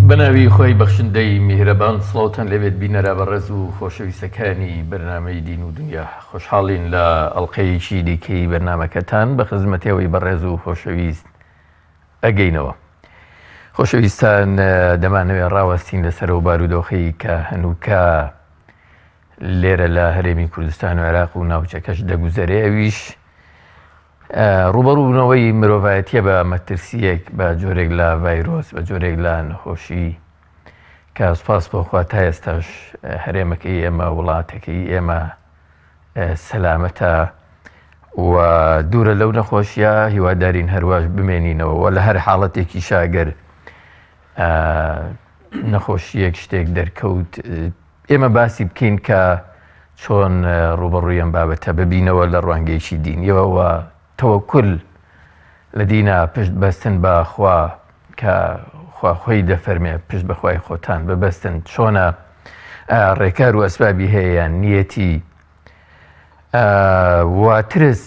بەناوی خۆی بەخشندەی میهرەبان سڵاوتان لەوێت بینەرە بەڕێز و خۆشەویستەکانی بەرنامەی دین و دنیا خۆشحاڵین لە ئەڵقەیەکی دیکەی بەرنامەکەتان بە خزمەتەوەی بەڕێز و خۆشەویست ئەگەینەوە. خۆشەویستان دەمانەوێت ڕاوەستین لەسەر و بارودۆخی کە هەنووکە لێرە لە هەرێمی کوردستان و عێراق و ناوچەکەش دەگوزەرێ، ئەویش ڕوبەڕوونەوەی مرۆڤایەتیە بە مەترسیەک بە جۆرێک لە ڤایرۆس بە جۆرێک لە نەخۆشی کە سوپاس بۆخوا تا ئێستاش هەرێمەکەی ئێمە وڵاتەکەی ئێمە سەلامەتە و دوورە لەو نەخۆشیە هیوادارین هەروەش بمێنینەوە و لە هەر حاڵەتێکی شاگەر نەخۆشیەک شتێک دەرکەوت ئێمە باسی بکەین کە چۆن ڕوبەڕووی ئەم بابەتە ببینەوە لە ڕوانگەیەکی دینیەوە تەوەکل لە دینە پشت بەستن بە خوا کە خوا خۆی دەفەرمێ پشت بەخوای خۆتان ببەستن چۆنە ڕێکار و ئەسبابی هەیە یان نیەتی وا ترس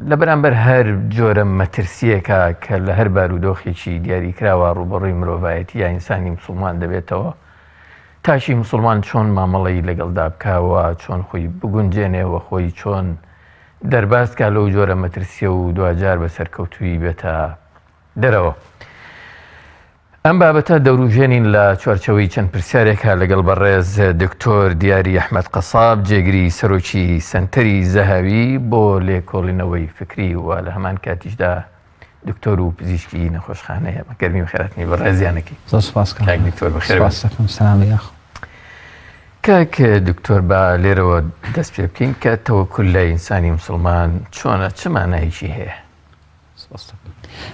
لە بەرامبەر هەر جۆرە مەترسیەکە کە لە هەر بارودۆخێکی دیاریکراوە ڕوبەڕووی مرۆڤایەتی یا ئینسانی موسڵمان دەبێتەوە تاشی موسڵمان چۆن مامەڵەی لەگەڵدا بکاوە چۆن خۆی بگونجێنێەوە خۆی چۆن دەرباسکە لەو جۆرە مەترسیە و دوجار بە سەرکەوتوی بێتە دەرەوە. ئەم بابەتە دەوروژێنین لە چوارچەوەی چەند پرسیارێکە لەگەڵ بەڕێز دکتۆر دیاری ئەحمەد قەساب جێگری سەرۆکی سەنتەری زەهاوی بۆ لێکۆڵینەوەی فکری و لە هەمان کاتیشدا دکتۆر و پزیشکی نەخۆشخانەیە بەگەرمی و خێراتنی بە ڕێزیانەکەی. زۆر سوپاس کاک دکتۆر بەخێر باشم. سلام یاخ کاک دکتۆر بە لێرەوە دەست پێ بکەین کە تەوەکل لای ئینسانی موسڵمان چۆنە چه مانایەکی هەیە؟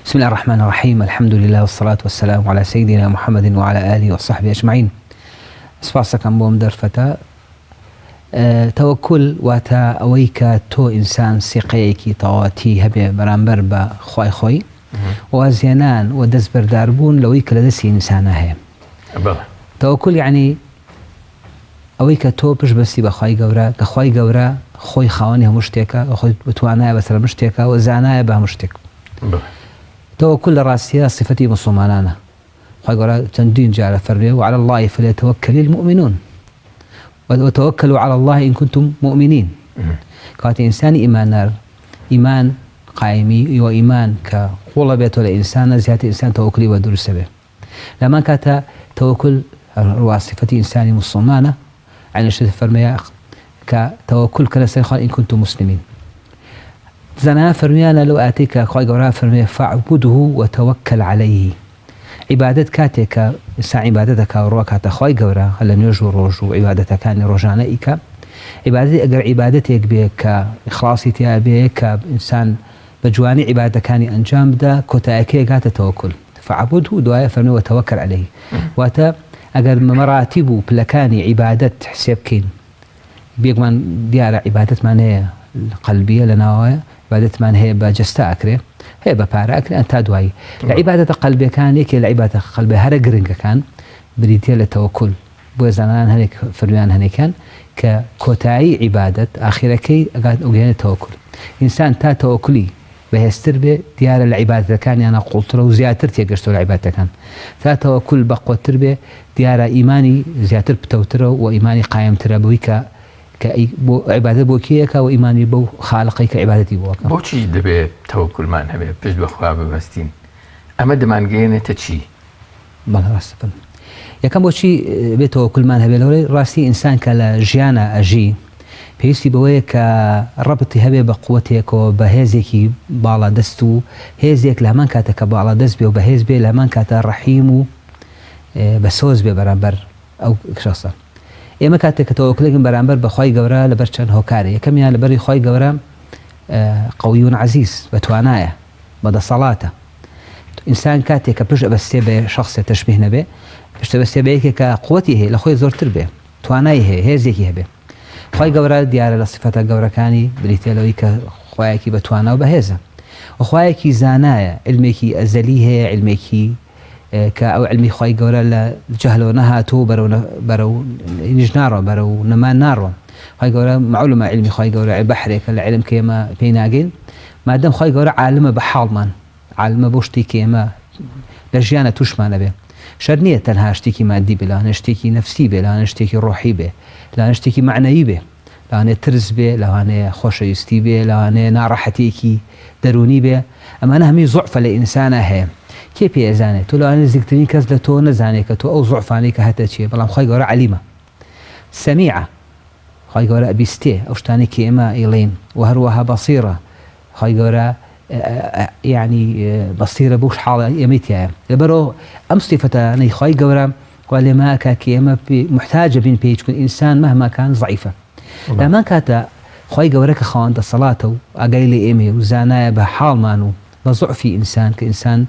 بسم الله الرحمن الرحيم الحمد لله والصلاة والسلام على سيدنا محمد وعلى آله وصحبه أجمعين. سپاسەکەم بۆم دەرفەتە تەوەکل واتە ئەوەی کە تۆ ئینسان سیقەیەکی تەواتی هەبێ بەرامبەر بە خوای خۆی وازیێنان و دەست بەرداربوون لەوەی کە لە دەستی ئینسانە هەیە. تەوەکل یعنی ئەوەی کە تۆ پشت بەستی بە خوای گەورە کە خوای گەورە خۆی خاوەنی هەموو شتێکە خۆی بتوانایە بەسەر هەموو شتێکە و زانایە بە هەموو شتێک. تەوەکل لە ڕاستیە صفەتی موسڵمانانە. خوای گەورە چەندین جارە فەرمێ وعلى الله فليتوكل المؤمنون وتوكلوا على الله إن كنتم مؤمنين. کاتێ ئینسانی ئیماندار ئیمان قایمی و ئیمان کە قوڵە بێتەوە لە ئینسانە زیاتر ئینسان تەوەکلی وە دروستە بێ. لەمان کاتە تەوەکل وا صفەتی ئینسانی موسڵمانە عینەشت فەرمەیە کە تەوەکل کە لەسەر خوا إن كنتم مسلمين. زەنایان فەرمیانە لەو ئاتەی کە خوای گەورە فەرمێ فاعبده وتوكل عليه. عیبادەت کاتێک کە ئینسان عیبادەتەکە ڕۆ کاتە خوای گەورە لە نوێژ و ڕۆژ و عیبادەتەکانی ڕۆژانە ئیکە عیبادەتی ئەگەر عیبادەتێک بێ کە ئیخلاصی تیا بێ کە ئینسان بە جوانی عیبادەتەکانی ئەنجام بدە کۆتاییەکەی گاتە تەوەکل. فاعبده و دوایە فەرمێ وتوكل عليه. واتە ئەگەر مەراتیب و پلەکانی عیبادەت حسێب بکەین بێگومان دیارە عیبادەتمان هەیە قەلبیە لە ناوایە عیبادەتمان هەیە بە جەستە ئەکرێ هەیە بە پارە ئەکرێن تا دوایی لە عیبادەتە قەلبیەکان یەکێ لە عیبادەتە قەلبی هەرە گرنگەکان بریتە لە تەوەکل. بۆ زانان هەنێک فەرمیان هەنێکان کە کۆتایی عیبادەت ئاخیرەکەی ئەگات ئەوگەێنێت تەوەکل. ئینسان تا تەوەکلی بەهێزتر بێ دیارە لە عیبادەتەکانیانە قوڵترە و زیاتر تێگەشتەوە لە عیبادەتەکان. تا تەوەکل بەقوتر بێ دیارە ئیمانی زیاتر پتەوترە و ئیمانی قایمترە بووی کە عیبادەت بۆ کێیەکە و ئیمانی بەو خالقی کە عیبادەتی بۆکە. بۆچی دەبێت تەوەکلمان هەبێ پشت بەخوا ببەستین؟ ئەمە دەمانگەێنێتە چی؟ بەڵێ ڕاستە یەکەم بۆچی بێت تەوەکلمان هەبێ لەوەی ڕاستی ئینسان کە لە ژیانە ئەژی پێویستی بەوەیە کە ڕەبتی هەبێ بە قووەتێکەوە بە هێزێکی باڵا دەست و هێزێک لە هەمان کاتە کە باڵا دەست بێ و بە هێز بێ لە هەمان کاتە ڕەحیم و بە سۆز بێ بەرامبەر ئەو شخصە. ئێمە کاتێک کە تەوەکلێکین بەرامبەر بە خوای گەورە لەبەر چەند هۆکارە. یەکەمیان لەبەری خوای گەورە قەویون عەزیز بەتوانایە بەدەسەڵاتە. ئینسان کاتێک کە پشت ئەبەستێ بێ شخصێ تەشبیه نەبێ پشت ئەبەستێ بە یەکێکە قووەتی هەیە لە خۆی زۆرتر بێ توانایی هەیە هێزێکی هەبێ. خوای گەورە دیارە لە صفەتە گەورەکانی بریتێ لەوەی کە خوایەکی بەتوانە و بەهێزە و خوایەکی زانایە علمێکی ئەزەلی هەیە علمێکی کە ئەو علمی خوای گەورە لە جەهلەوە نەهاتوو بەرەو نیش ناڕۆ بەرەو نەمان ناڕۆ. خوای گەورە معلومە علمی خوای گەورە بەحرێکە لە علم کە ئێمە پێی ناگەین مادەم خوای گەورە عالمە بە حاڵمان عالمە بۆ شتێکی ئێمە لە ژیانە تووشمانە بێ شەر نییە تەنها شتێکی مادی بێ، لەوانەیە شتێکی نەفسی بێ، لەوانەیە شتێکی ڕۆحی بێ، لەوانەیە شتێکی معنەیی بێ، لەوانەیە ترس بێ، لەوانەیە خۆشەویستی بێ، لەوانەیە ناڕەحەتێکی دەرونی بێ. ئەمانە هەمی زوعفە لە ئینسانە هەیە. کێ پێزانێت؟ تۆ لەوانەیە نزیکترین کەس لە تۆ نەزانێت کە تۆ ئەو زوعفانەی کە هەتە چیە، بەڵام خۆی گەورە عەلیمە، سەمیعە، خۆی گەورە ئەبیستێ ئەو شتانی کە ئێمە ئیڵێن، و هەروەها بەسیرە، خۆی گەورە یعنی بەسیرە بۆ حاڵە ئێمەی تایە. لەبەرەوە ئەم سیفەتانەی خۆی گەورە وا لێماکە کە ئێمە محتاجە بین پێی، چکن ئینسان مەهما کان ضعیفە. لەمان کاتە خۆی گەورە کە خاوەندە سەڵاتە و ئاگای لێ ئێمێ و زانایە بە حاڵمان و بە ضعفی ئینسان، کە ئینسان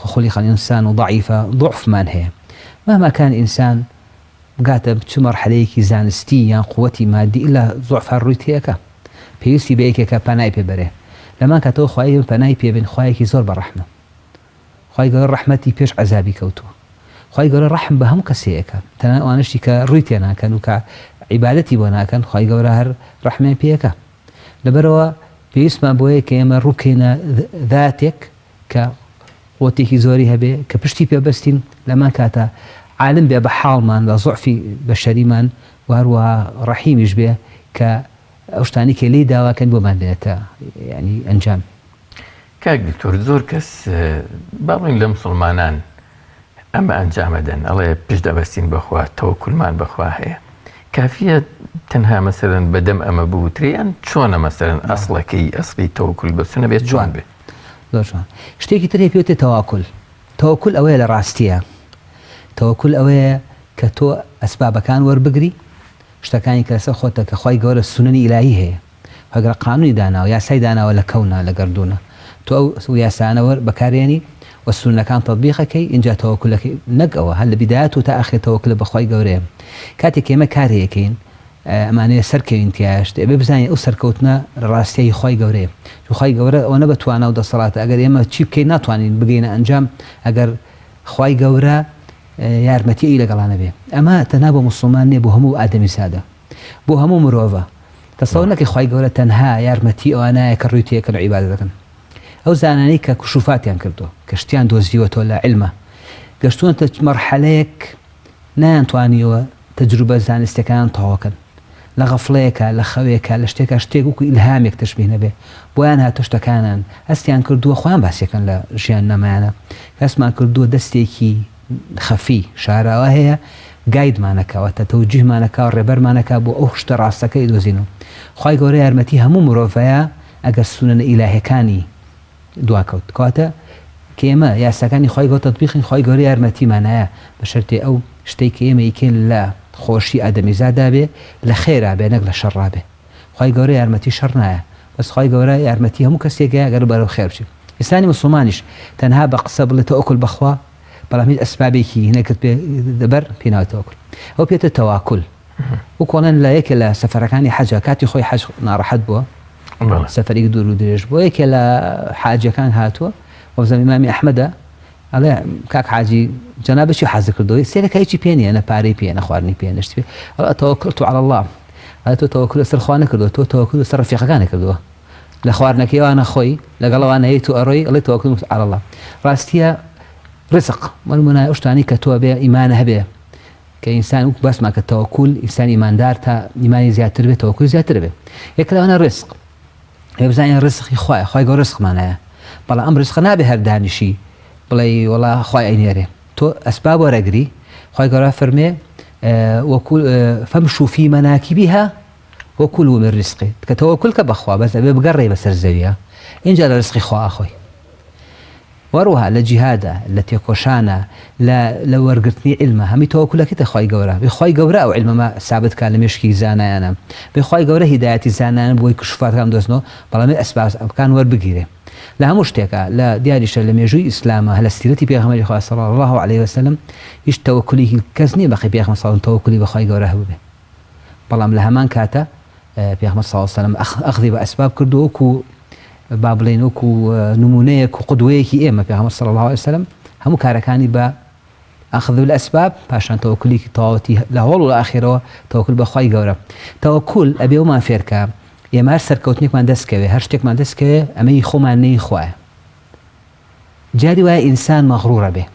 خۆلیق الإنسان ضعیفە، ضعفمان هەیە. مهما كان إنسان بقاتە چ مەرحەلەیەکی زانستی یان قووەتی مادی ئیلا ضعفە ڕووی تێیەکە، پێویستی بە یەکێکە پەنای پێبەرێ. لەمان کاتەوە خوای پەنای پێبن، خوایەکی زۆر بەڕەحمە، خوای گەورە ڕەحمەتی پێش عەزابی کەوتووە، خوای گەورە ڕەحم بە هەموو کەسێکە، تەنها ئەوانشتی کە ڕووی تێ ناکەن و کە عیبادەتی بۆ ناکەن، خوای گەورە هەر ڕەحمیان پێیەکە. لەبەرەوە پێویستمان بۆیە کە ئێمە ڕووکەینە ذاتێک کە قووەتێکی زۆری هەبێ، کە پشتی پێبەستین، لەمان کاتە عالم بێ بە حاڵمان، بە ضعفی بەشەریمان، و هەروەها ڕەحیمیش بێ کە ئەو شتانی کە لێی داواکەن بۆمان بێتە یعنی ئەنجام. کاک دکتۆر، زۆر کەس باڵین لە مسڵمانان ئەمە ئەنجامەدەن، ئەڵێ پشت دەبەستین بەخوا، تەوەکولمان بەخوا هەیە. کافیە تەنها مەسەلەن بەدەم ئەمە بوتریان چۆنە مەسەلەن ئەسڵەکەی ئەسڵی تەوەکول بەسونە بێت جوان بێت؟ زۆر جوان. شتێکی تر هەیە پێوتێ تەواکل. تەوەکل ئەوەیە لە ڕاستیە، تەوەکل ئەوەیە کە تۆ ئەسبابەکان وەربگری، شتەکانی کە لەسەر خۆتە کە خوای گەورە سونەنی ئیلاهی هەیە، ئەگەر قانونی داناوە، یاسای داناوە لە کەونا، لە گەردوونە، تۆ ئەو یاسانە بەکارێنی و سونەکان تەطبیقەکەی، اینجا تەوەکولەکەی نەک ئەوە هەر لە بیدایەت و تا ئاخر تەوەکل بە خوای گەورەیە. کاتێک ئێمە کارێکین ئەمانەیە سەرکەوین تیاشت، ئێبێ بزانین ئەو سەرکەوتنە ڕاستیەی خوای گەورەیە. خوای گەورە ئەوە نە بەتوانە و دەسەڵاتە، ئەگەر ئێمە چی بکەین ناتوانین بگەینە ئەنجام ئەگەر خوای گەورە یارمەتی لەگەڵانە بێ. ئەمە تەنها بۆ مسلمان نیە، بۆ هەموو ئادەمی سادە، بۆ هەموو مرۆڤە. تەسەوور نەکەی خوای گەورە تەنها یارمەتی ئەوانایە کە ڕووی تێکەن و عیبادەت دەکەن. ئەو زانانەی کە کشوفاتیان کردو، کە شتیان دۆزیوەتەوە لە علمە، گەشتوونەتە مەرحەلەیەک نەیانتوانیوە تەجروبە زانستیەکان تەواوکەن، لە غەفڵەیەکە، لە خەوێکە، لە شتێکە شتێک وەکو ئیلهامێک تشبیه نەبێ، بۆیان هاتە شتەکانان ئەستیان کردووە، خۆیان باسیەکەن لە ژیان نەمایانە، کەسمان کردووە دەستێکی خەفی شاراوە هەیە، گایدمانەکەوەتە تەوجیهمانەکە و ڕێبەرمانەکە بۆ ئەو شتە ڕاستەکەی دۆزینەوە. خوای گەورە یارمەتی هەموو مرۆڤەیە ئەگەر سونەنە ئیلاهیەکانی دواکەوت، کەواتە کە ئێمە یاساکانی خوای گەورە تەطبیقین، خوای گەورە یارمەتیمانایە بە شەرتێ ئەو شتێک کە ئێمە ئیکەین لە خۆشی ئادەمیزادا بێ، لە خێرا بێ، نەک لە شەڕا بێ. خوای گەورە یارمەتی شەڕ نایە، بەس خوای گەورە یارمەتی هەموو کەسێکە ئەگەر بەرەو خێر بچێت. ئینسانی مسلمانیش تەنها بە قسە بڵێ تەوەکل بەخوا، بەڵام هیچ ئەسبابێکی هینەکرد پێ دەبەر پێ ناوە تەوەکل. ئەو پێتە تەواکل. وەکوڵێن لە یەکێ لە سەفەرەکانی حەجە، کاتی خۆی حەج ناڕەحەت بووە، سەفەرێکی دوور و درێژ بووە، یەکێ لە حاجەکان هاتووە وەزەم ئیمامی ئەحمەدە، ئەڵێ کاک حاجی جەنابەتی حەزە کردەوەی سێرەکە هیچی پێ نییە، نە پارەی پێ، نە خواردنی پێ، نە شتی پێ. ئەڵێ تەوەکلت عەلە الله، ئەڵێ تۆ تەوەکل لەسەر خوا نەکردووە، تۆ تەوەکل لەسەر ڕەفیقەکان کردووە، لە خواردنەکەیەوانە خۆی لەگەڵەوانە هەیە تو ئەڕۆی، ئەڵێ تەوەکل عەلە الله. ڕاستیە ڕزق وەمنای ئەو شتانی کە تۆ بێ ئیمانە هەبێ، کە ئینسان وەکو باسمان کە تەوەکل ئینسان ئیماندار تا ئیمانی زیاتر بێت، تەوەکل زیاتر بێت. یەک لەوانە ڕزق، بزانین ڕزقی خوایە، خوای گەورە ڕزقمانایە، بەڵام ئەم ڕزق نابێ هەر دانیشی بڵێ وەڵا خوای ئەینێرێ، تۆ ئەسباب وەرەگری. خوای گەورە فەرمێ وەکول فەمشوا فی مەناکبیها وەکولوا من ڕزقی، کە تەوەکل کە بەخوا، بەس ئەبێ بگەڕێ بەسەر زەویە، اینجا لە ڕزقی خوا ئەخۆی. وەروها لە جیهادە، لە تێکۆشانە، لە وەرگرتنی علمە، هەمی تەوەکولەکەیتە خوای گەورە. بێ خوای گەورە ئەو علمەمە ثابت کات لە مێشکی زانایانە، بێ خوای گەورە هیدایەتی زانایان بۆی کشوفاتەکان دۆزنەوە، بەڵام ئەسبابەکان وەربگیرێ لە هەموو شتێکە. لە دیاریشە لە مێژووی ئیسلامە، هە لە سیرەتی پێغەمبەری خوا صلی الله علیه وسلم هیچ تەوەکولی کەس نییە بەقی پێغەمبەر صلی الله علیه وسلم تەوەکولی بە خوای گەورە هەبوو بێ، بەڵام لە هەمان کاتە پێغەمبەر صلی الله علیه وسلم ئەخذی بە ئەسباب کردو، وەکو با بڵێن وەکو نمونەیەک و قودوەیەکی ئێمە. پێغەمبەر صلی الله علیه وسلم هەموو کارەکانی بە ئەخذ بالئەسباب، پاشان تەوەکولی تەواوەتی لە هەوڵ و لە ئاخیرەوە تەوەکل بە خوای گەورە. تەوەکل ئەبێ ومان فێرکە ئێمە هەر سەرکەوتنێکمان دەستکەوێ، هەر شتێکمان دەستکەوێ، ئەمەی خۆمان نەی خوایە. جاری وایە ئینسان مەغڕورە بێ،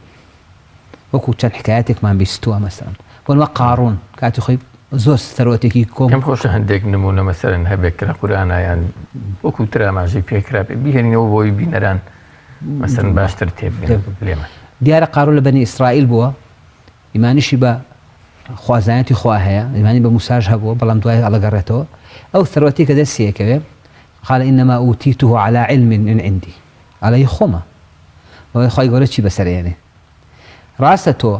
وەکو چەند حکایەتێکمان بیستووە مەسەڵەن بۆنەوە قارون کاتی خۆی زۆر ثروەتێکی کۆم پێم خۆشە هەندێک نمونە مەسەرەن هەبێت کە لە قورئانایان وەکو تراماژەی پێکرا بیهێنینەوە بۆی بینەران مەسەرەن باشتر تێبگەن لێمە. دیارە قارون لە بەنی ئیسرائیل بووە، ئیمانیشی بە خوازانەتی خوا هەیە، ئیمانی بە موساش هەبووە، بەڵام دوای هەڵەگەڕێتەوە. ئەو ثروەتی کە دەستیەکەوێ قال إنما أوتيته على علم من عندي على خۆمە وەڵی خی گەورە چی بەسەرێنێ ڕاستە تۆ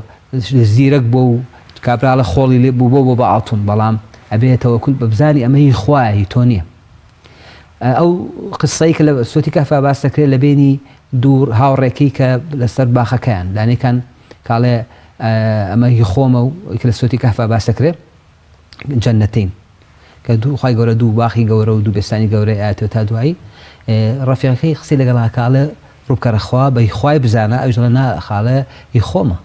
زیرەک بۆ و کابرا لە خۆڵی لێ بوو بۆ بە ئاڵتون، بەڵام ئەبێتەوە کول بە بزانی ئەمەی خوایە تۆ نییە. ئەو قسەی کە لە سوەتی کەفا باس دەکرێت لە بینی دوور هاوڕێکی کە لەسەر باخەکەیان دانێکان کاڵێ ئەمەی خۆمە و لە سوەتی کەفا باس دەکرێت جەنەتین کە دوو خی گەورە دوو باخی گەورە و دوو بێستانی گەورەی ئاەوە تا دوایی ڕەفیەکەی قسەی لەگەڵ کاڵێ ڕووکەرەخوا بەی خوای بزانە ئەوژ لە ناخاڵە هی خۆمە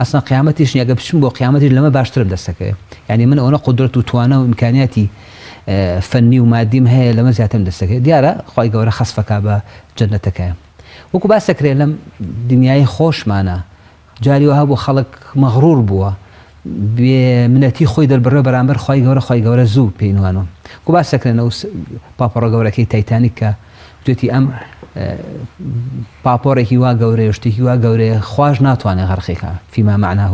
ئەسنا قیامەتیش نیەگە بچم بۆ قیامەتی لەمە باشترم دەستەکەوێت، یعنی من ئەوە قدرەت و توانە و ئیمکانیاتی فەنی و مادیم هەیە لەمە زیاترم دەستەکەوێت. دیارە خی گەورە خەسفەکە بە جەنەتەکەیە. وەکو باس دەکرێت لەم دنیای خۆشمانە جاری وها بۆ خەڵک مەغڕور بووە بێ منەتی خۆی دەربڕە بەرامبەر خی گەورە زوو پێینوانەوە. کو باس دەکرێنەوە پاپۆڕە گەورەکەی تایتانیک کە توێتی ئەم پاپۆڕێکی وا گەورەیە شتێکی وا گەورەیە خواش ناتوانێت غەرقیکە فیما معناه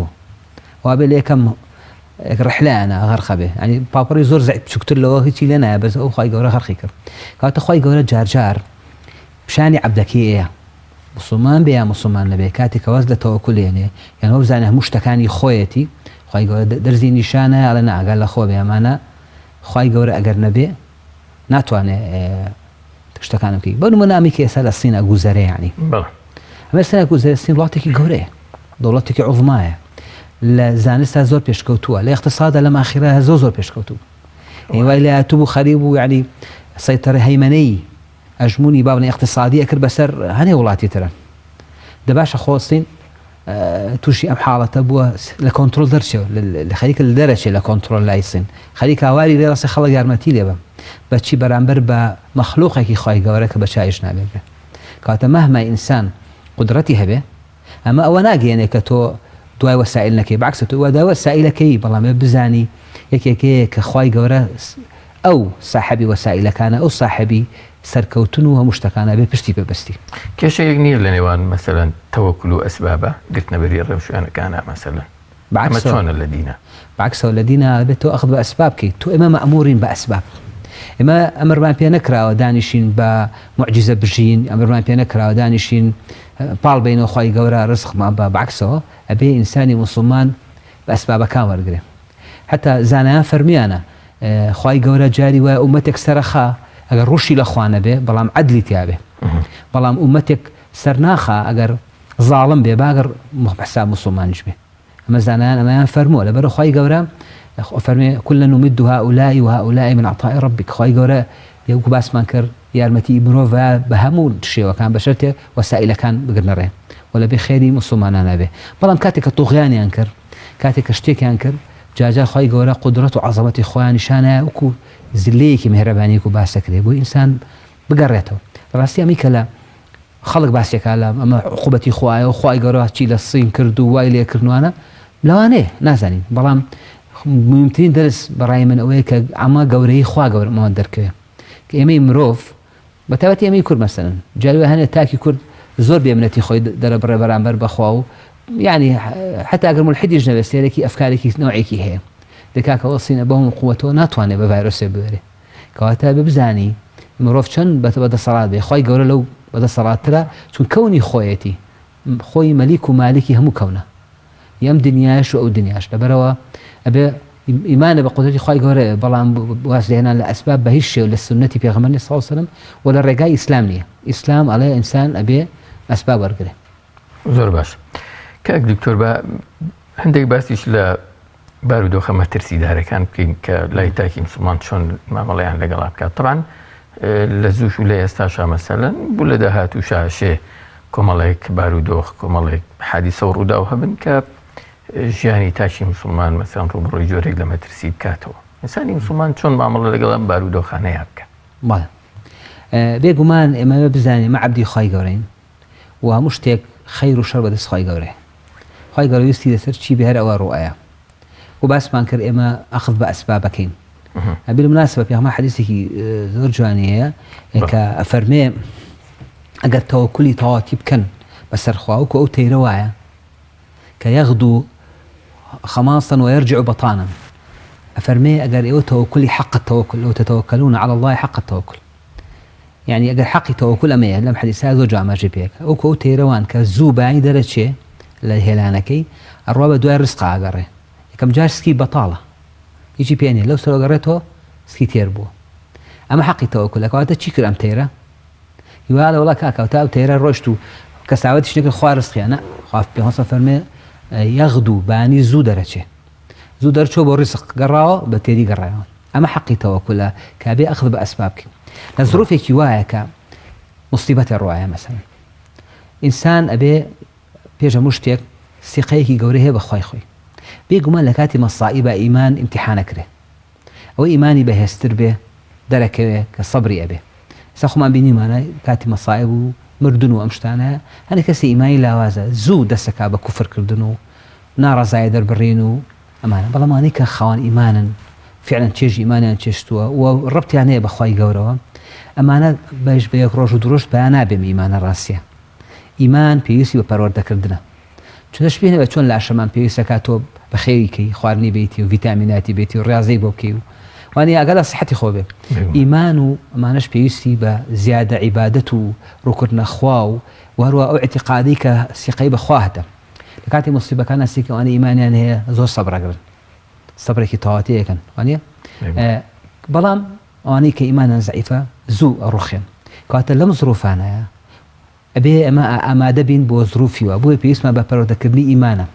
وابێ لە یەکەم ڕحلایانە غەرقە بێ، ینی پاپۆڕی زۆر بچووکتر لەوە هیچی لێ نایە بەس ئەو خی گەورە غەرقی کرد. کاتە خی گەورە جارجار پیشانی عەبدەکەیە مسلمان بێ یا مسلمان نەبێ کاتێک کە وەز لە تەوەکولێنێ یان وە بزانێ هەموو شتەکانی خۆیەتی خی گەورە دەرزی نیشانە ئەڵە ناگەل لە خۆ بێ ئەمانە خی گەورە ئەگەر نەبێ ناتوانێ شتەکانم بکەی. بە نمونەمی کە ئێستا لە سینە گوزەرە یعنی ئەمە سینە گوزەرە سین وڵاتێکی گەورەیە، دەوڵەتێکی عوزمایە، لە زانستا زۆر پێشکەوتووە، لە اقتصادا لە ماخیرە زۆر پێشکەوتوو. وای لە هاتوو بوو خەریب بوو، یعنی سەیتەرە هەیمەنەی ئەژمونی بابنە اقتصادی ئەکرد بەسەر هەنێ وڵاتی ترە. دەباشە خۆستین تووشی ئەم حاڵەتە بووە لە کۆنتترۆل دەرچێت لە خەریکە لە دەرەچێت لە کۆنتترۆل لای سین خەریک هاواری لێڕاستی خەڵک یارمەتی لێبە بەچی بەرامبەر بە مەخلوقێکی خی گەورە کە بە چایش نابێت. کاتە مەهمای ئینسان قدرەتی هەبێ ئەمە ئەوە ناگەێنێ کە تۆ دوای وەسائل نەکەی، بەعکسە تۆ دوای وەسائلەکەی، بەڵام بزانی یەکێکەیە کە خی گەورە ئەو ساحەبی وەسائلەکانە ئەو ساحەبی سەرکەوتن و هەموو شتەکانە بێ پشتی پێبەستی. کێشەیەک نییە لە نێوان مەسەلەن تەوەکل و ئەسبابە گرتنەبەری ڕێوشوێنەکانە مەسەلەن ئەمە چۆنە لە دینە؟ بەعکسەوە لە دینە بێت تۆ ئەخذ بە ئەسباب بکەیت. تۆ ئێمە مەئمورین بە ئەسباب، ئێمە ئەمرمان پێ نەکراوە دانیشین بە موعجیزە بژین، ئەمرمان پێ نەکراوە دانیشین پاڵ بینەوە خی گەورە ڕزقمان بە بەعکسەوە ئەبێ ئینسانی موسڵمان بە ئەسبابەکان وەرگرێ. حتا زانایان فەرمیانە خی گەورە جاری وایە ئومەتێک سەرخا ئەگەر ڕوشی لە خوانە بێ بەڵام عەدلی تیابێ، بەڵام ئومەتێک سەرناخە ئەگەر زاڵم بێ باگەر حساب مسلمانیش بێ. ئەمە زانایان ئەمەیان فەرمووە لەبەر خی گەورە فەرمێ كلا نمد هؤلاء وهؤلاء من عطاء ربك. خی گەورە یەکو باسمان کرد یارمەتی مرۆڤ بە هەموو شێوەکان بە شەرتێ وەسائلەکان بگرنەڕێ ولا بێ خێری مسلمانانە بێ. بەڵام کاتێک کە تۆغیانیان کرد، کاتێک کە شتێکیان کرد، جاجار خی گەورە قدرەت و عەزەمەتی خۆیان نیشانە وەکو زلەیەکی مهرەبانیەک و باسەکرێ بۆ ئینسان بگەڕێتەوە. ڕاستی ئەمی کە لە خەڵک باسێکا لە ئەمە عقوبەتی خوایە و خی گەورە چی لە سین کرد و وای لێکردوانە لەوانەیە نازانین، بەڵام مهمترین دەرس بەڕای من ئەوەیە کە ئەمە گەورەی خوا گەورەمەوە دەرکەوێت کە ئێمەی مرۆڤ بەتابەتی ئەمەی کورد مەسەلەن جاری هەنێ تاکی کورد زۆر بێمنەتی خۆی دەرەبڕێ بەرامبەر بەخوا و یعنی حتا ئەگەر مولحیدیش نەبێت سێرەکی ئەفکارێکی نوعێکی هەیە دەکاکەوە سینە بەم قووەتەوە ناتوانێت بە ڤایرۆسێ بوێرێ. کەواتە ببزانی مرۆڤ چەند بەدەسەڵات بێ خی گەورە لەو بەدەسەڵاتترە چون کەونی خۆیەتی خۆی مەلیک و مالکی هەموو کەونە یەم دنیاش و ئەو دنیاش لەبەرەوە ئەبێ ئیمانە بە قدرەتی خی گەورە بەڵام واز لێنان لە ئەسباب بە هیچ شێو لە سنەتی پێغەمبەر صلی الله علیه و سلم و لە ڕێگای ئیسلام نییە. ئیسلام ئەڵێ ئینسان ئەبێ ئەسباب وەرگرێ. زۆر باش. کاک دکتۆر بە هەندێک باسیش لە بارودۆخە مەترسیدارەکان بکەین کە لای تاکی مسلمان چۆن مامەڵەیان لەگەڵا بکات. طبعاً لە زووش و لە ئێستاشا مەسەلەن بوو لە داهاتوو شاشێ کۆمەڵێک بارودۆخ کۆمەڵێک حادیسە و ڕوودا و هەبن کە ژیانی تاکی مسلمان مەسەلەن ڕوبڕۆی جۆرێک لە مەترسی بکاتەوە. ئینسانی مسلمان چۆن مامەڵە لەگەڵ ئەم بارودۆخانەیە بکە؟ بەڵێ بێگومان ئێمە بزانین مە عەبدی خی گەورەین و هەموو شتێک خەیر و شەر بەدەست خی گەورەیە. خواهی گەورە لەسەر چی بهێر ئەوە ڕوئەیە و باسمان کرد ئێمە ئەخذ بە ئەسبابەکەین. بالمناسبة پێغەمبەر حەدیثێکی زۆر جوانەیە کە ئەفەرمێ ئەگەر تەوەکولی تەواتی بکەن بەسەر خوا وەکو ئەو تەیرە وایە کە یەغدو خەماصا ويرجع بطانا. أفرمي أجر إيوه توكلي حق التوكل لو تتوكلون على الله حق التوكل. يعني أجر حق توكل أميه لم حديث هذا جامع جبيك أو كو تيروان كزو بعيد درجة لهلانكي الروابع دوار رزق عجره كم جار سكي بطالة يجي بيني لو سلو قريته سكي تيربو أما حق التوكل لك وأنت تشكر أم تيرة يوالا والله كاكا وتاو تيرة روشتو كسعودش نقول خوار رزقي أنا خاف بيهوصل فرمي يغدو باني زو درجة زو درجة برزق قراه بتيري قراه أما حقي توكله كابي أخذ بأسبابك لظروفك يواك مصيبة الرواية مثلا إنسان أبي بيجا مشتك سقيك جوريه بخوي خوي بيجمع لكاتي مصائب إيمان امتحانك له أو إيماني به يستربه درك كصبري أبي سأخو ما بيني معنا كاتي مصائب مردن وأمشتانها أنا كسي إيماني لا وازا زو دسك بكفر كردنو نار زايدر برينو أمانة بلا ما نيك خوان إيمانا فعلا تيجي إيمانا تيجتوا والربط يعني بخواي جوروا أمانة باش بيك روج ودروش بأنا بهم إيمان الراسية إيمان بيسي وبرورد كردنا شو تشبيهنا بتشون لعشمان بيسي كاتو بخيركي خوارني بيتي وفيتاميناتي بيتي والرياضي بوكي وأنا أقل صحتي خوبه إيمانه أمانش بيسي بزيادة عبادته ركرنا خواو وهو اعتقادي كسقي بخواهته لكاتي مصيبة كان سيك وأنا إيماني أنا هي زور صبر أقل صبري كتواتي كان وأنا بلام وأنا كإيمانا ضعيفة زو الرخين كاتل لم ظروفانا أبي أما دبين بظروفي وأبوي بيسمع ببرد كرني إيمانا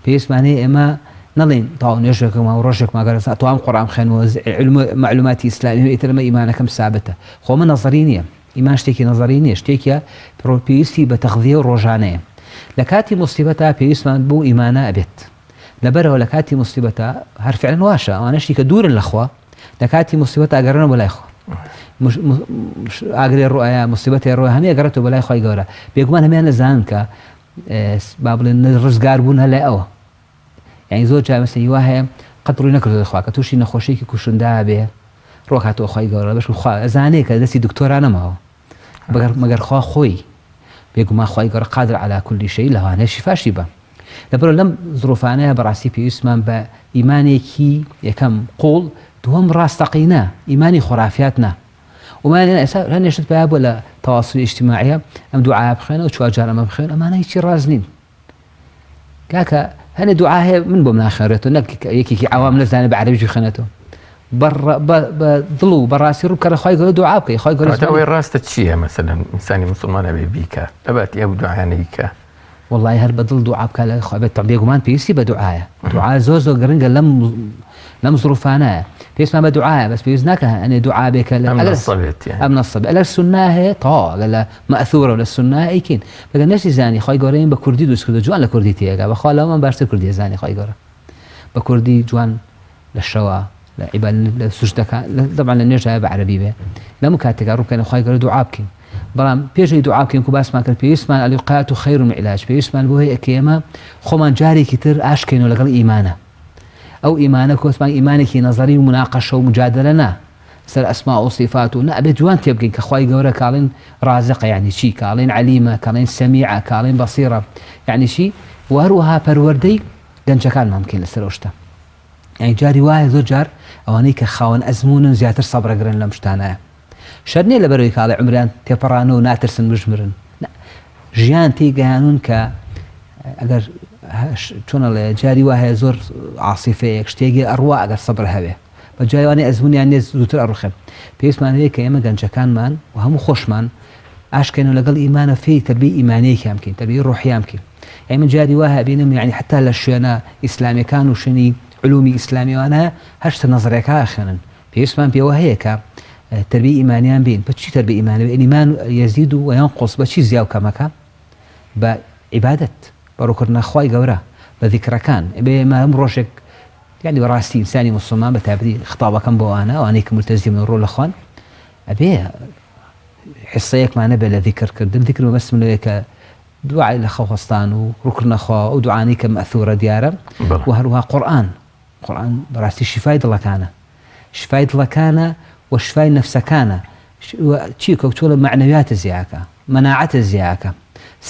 بيسمعني أما نلين طاون يشرك ما ورشك ما قال طعام قرآن خين وعلم معلومات إسلامية يترمى إيمانا كم ثابتة خو من نظرينية إيمان شتيكي نظرينية شتيكي بيسي بتغذية روجانية لكاتي مصيبتها بيسمع بو إيمانا أبيت لبره لكاتي مصيبتها هر فعلا واشا وأنا شتيك دور الأخوة لكاتي مصيبتها أقرنا بلا إخوة مش أقري الرؤيا مصيبتها الرؤيا همي أقرته بلا إخوة يقولها بيقومان همي أنا زانك بابل الرزقار بونها لا أوه يعني زوجها مثلا يواها قطروا نكرد الأخوة كتوشي نخوشيكي كوشن داها به روحاتو أخوة يقولها باش أخوة زانيك دسي دكتور أنا ما هو مقر أخوة خوي بيقوم أخوة يقولها قادر على كل شيء له أنا شفا شبا لبرو لم ظروفانها براسي بيسمان بإيمانيكي يكم قول دوهم راستقينا إيماني خرافياتنا وما لنا يشد باب ولا تواصل اجتماعي أم دعاء بخينا وشو جار أم بخينا أما أنا يشي رازنين كاكا هني دعاء من بمنا خيرته نك يكي عوام لزاني بعربي جو خينته بضلو براسي ربك خاي يقول دعاء بك خاي يقول توي راست شيء مثلا إنسان مسلمان بيبيكا أبات يا دعانيك والله هل بدل دعاء بك لا خاي بيقومان بيسي بدعاء دعاء زوزو قرنقا لم ظروفانا بيسمع بدعاء بس بيزناك أنا دعاء بك أمن الصبت يعني أمن الصبت ألا السنة هي طا قال مأثورة ولا السنة أي كين فقال ناس زاني خاي قرين بكردي دوس كده جوان لكردي تيجا بخاله ما بارس كردي زاني خاي قرا بكردي جوان للشوا لعباد للسجدة طبعا للنرجع بعربي به لا مكاتك أروح كانوا خاي قرا دعاء بكين برام بيجي دعاء بكين كوباس ما كان بيسمع الوقاية خير من العلاج بيسمع بوهي كيما خمان جاري كتير أشكين ولا قال إيمانه أو إيمانك واسمع إيمانك نظري ومناقشة ومجادلة سر أسماء وصفات لا جوان تبقين كخواي جورا كالين رازقة يعني شيء كالين عليمة كالين سميعة كالين بصيرة يعني شيء وهروها بروردي جنش كان ممكن لسروشته يعني جاري واحد زوجار أوانيك خاون أزمون زيادة صبر قرن لمشتانا شرني لبروي كالي عمران تبرانو ناترسن مجمرن جيان تيجانون ك أجر شون جاري واحد زور عاصفة يكشتيجي أرواح أجر صبر هبه بجاي وأنا أزمون يعني زوتر أروخم بيسمع هيك يا مجان شكان مان وهم خوش مان عاش كانوا لقل إيمانه في تربية إيمانية يمكن تربية روحية يمكن يعني من جاري واحد بينهم يعني حتى للشينا إسلامي كانوا شني علومي إسلامي وأنا هشت نظرك آخرا بيسمع بيوهيك تربية إيمانية بين بتشي تربية إيمانية الإيمان يزيد وينقص بتشي زياو كمكا بعبادة بروكرنا خواي جورا بذكر كان بما مروشك يعني براستي إنساني مسلمان بتابدي خطابة كم بوانا وأنا ملتزم من الرول أخوان أبيه حصيك ما نبي لذكر كردم ذكر بس من لك دوعای لە خەوەستان و ڕووکردنەخوا و دوعانی کە مەثورە دیارە و هەروها قورئان بەڕاستی شیفای دڵەکانە شفای دڵەکانە و شفای نەفسەکانە چی کەوتووە لە معنەویاتە زیاکە مەناعەتە زیاکە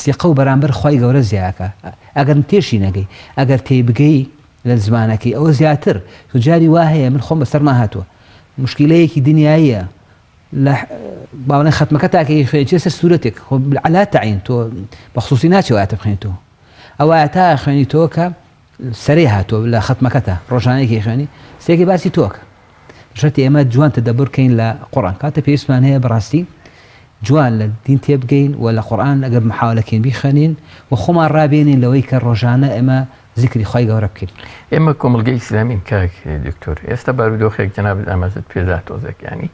سیقە و بەرامبەر خوای گەورە زیاکە ئەگەر تێشی نەگەی ئەگەر تێی بگەی لە زمانەکەی ئەوە زیاتر جاری وا هەیە من خۆم بەسەر ماهاتوە مشکلەیەکی دنیاییە لە باوەڕێن ختمەکە تاکەی خوێنی چێسە سوورەتێک عەلا تەعین تۆ بەخصوصی ناچێ ئاەتە بخوێنیتەوە ئەوە تا خوێنیتەوە کە سەرێ هاتووە لە ختمەکەتە ڕۆژانەیەکی خوێنی سێکی باسی تۆکە شەرتی ئێمە جوان تەدەبور بکەین لە قورئان کاتە پێویستمان هەیە بەڕاستی جوان لە دین تێبگەین و لە قورئان ئەگەر محاولەکەین بیخوێنین و خۆمان ڕابێنین لەوەی کە ڕۆژانە ئێمە ذکری خوای گەورە بکەین. ئێمە کۆمەلگەی ئیسلامین کاک دکتۆر ئێستا بارودۆخێک جەنابەت ئاماژەت پێدا تۆزێک ینی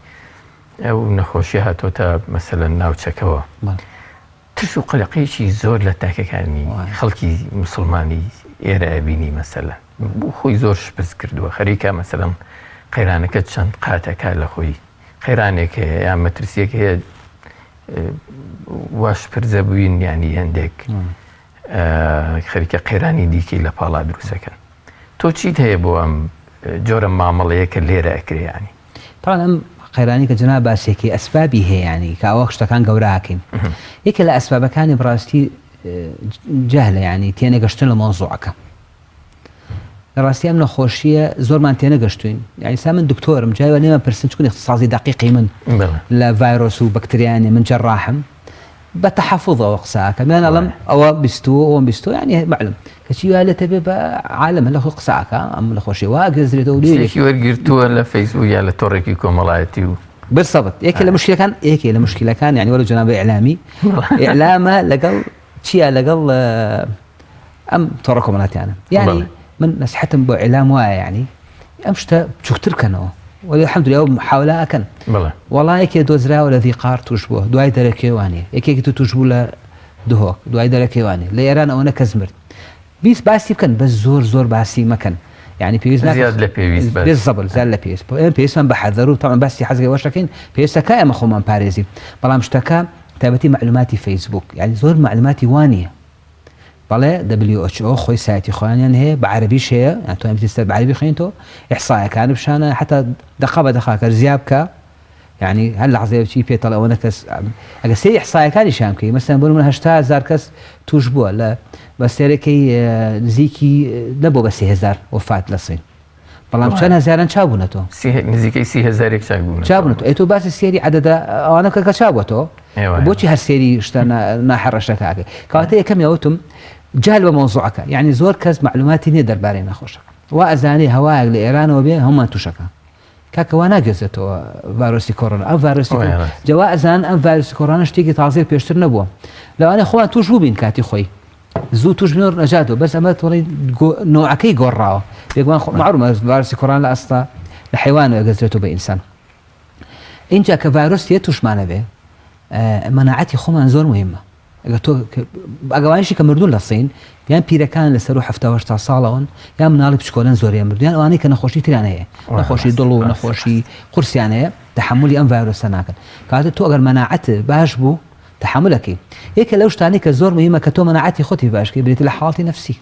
ئەو نەخۆشی هاتۆتە مەسەلەن ناوچەکەوە ترس و قەلەقەیەکی زۆر لە تاکەکانی خەڵکی موسڵمانی ئێرە ئەبینی مەسەلەن بۆ خۆی زۆر شپست کردووە خەریکە مەسەلەن قەیرانەکە چەند قاتەکە لە خۆی قەیرانێک هەیە یان مەترسیەک هەیە واش پرزە بووین ینی هەندێک خەریکە قەیرانی دیکەی لە پاڵا دروستەکەن تۆ چیت هەیە بۆ ئەم جۆرە مامەڵەیە کە لێرە ئەکرێ ینی تاڵ ئەم قەیرانی کە جەناب باسێکی ئەسبابی هەیە ینی کە ئەوە شتەکان گەوراکەین یەکێ لە ئەسبابەکانی بڕاستی جەهلە ینی تێنەگەشتن لە مۆزوعەکە ڕاستی ئەم نەخۆشیە زۆرمان تێنەگەشتوین یعنی سا من دکتۆرم جایوە لێمە پرسن چکون اختصاصی دقیقی من لە ڤایرۆس و بەکتریانێ من جەڕاحم بە تەحەفوظەوە قساکەم یان ئەڵێم ئەوە بیستووە ئەوەم بیستووە ینی معلوم کەچی وایە لێتە بێ بە عالەمە لە خۆ قساکە ئەم لە خۆشی وا گەزرێتەوە لێکی وەرگرتووە لە فەیسبوک یا لە تۆڕێکی کۆمەڵایەتی و بالضبط یەکێ لە مشکلەکان یعنی وەرە جەناب ئیعلامی ئیعلامە لەگەڵ چیە لەگەڵ ئەم تۆڕە کۆمەڵایەتیانە یعنی من نصيحتم بۆ ئیعلام وایە یعنی ئەم شتە بچووکتر بکەنەوە والحەمدولillah ئەو محاولە ئەکەن وەڵا یەکێ دۆزراوە لە ذیقار توش بووە دوای دەرەکێوانێ یەکێکی توش بوو لە دهۆک دوای دەرەکێوانێ لە ئێران ئەوە کەس مرد بیست باسی بکەن بە زۆر باسی مەکەن یعنی پێویست زیاد لە پێویست بالضبط زیاد لە پێویست پێویستمان بە حەذەر و تاوان باسی حەزەکەی وەشەکەین پێویستەکە ئێمە خۆمان پارێزی بەڵام شتەکە تایبەتی معلوماتی فەیسبوک یعنی زۆر معلوماتی وانیە بەڵێ WHO خۆی سایتی خۆیانیان هەیە بە عەربیش هەیە یان تۆ ئەمتیستە بە عەربی خوێنیتەوە ئیحسایەکان بشانە حتا دقە بە دقەکە زیاب بکە یعنی هەر لەحظەیەک چی پێتەڵ ئەوەنە کەس ئەگەر سێری ئیحسایەکانیشان بکەی مەسەلەن بۆ نمونە 80000 کەس توش بووە لە بە سێرەکەی نزیکی نەبووە بە 3000 وفات لە سین بەڵام چەند هەزاران چابوونەتەوە نزیکەی 30,000 چابوونەتەوە ئەی تۆ باسی سێری عەدەدە ئەوانە کە چابووەتەوە بۆچی هەر سێری شتە ناحەڕەشەکە کەواتە یەکەم یاوتم جال بە مۆزوعەکە یعنی زۆر کەس معلوماتی نییە دەربارەی نەخۆشەکە وا ئەزانێ هەوایەک لە ئێرانەوە بێ هەمومان تووشەکە کاکەوا ناگەزێتەوە ڤایرۆسی کۆڕۆنا ئەم ڤایرۆسی جەوا ئەزان ئەم ڤایرۆسی کۆڕۆنا شتێکی تازەی پێشتر نەبووە لەوانەیە خۆیان توش بوو بین کاتی خۆی زوو توش بنەوە نەجاتەوە بەس ئەمە تۆڵی نۆعەکەی گۆڕاوە بێگومان معلومە ڤایرۆسی کۆڕۆنا لە ئەستا لە حیوانەوە ئەگەزرێتەوە بە ئینسان اینجا کە ڤایرۆس تێ توشمانە بێ مەناعەتی خۆمان زۆر مهمە ئەگەوانیشی کە مردوون لە سین یان پیرەکان لەسەر و 70 ساڵەوەن یان مناڵی بچکۆلەن زۆریان مردویان ئەوانەی کە نەخۆشی تریان هەیە نەخۆشی دڵ و نەخۆشی قورسیان هەیە تەحملی ئەم ڤایرۆسە ناکەن کاتە تۆ ئەگەر مەناعەت باش بوو تەحملەکەی یەکێ لەو شتانەی کە زۆر مهمە کە تۆ مەناعەتی خۆتی باشکەی بریتە لە حاڵەتی نەفسی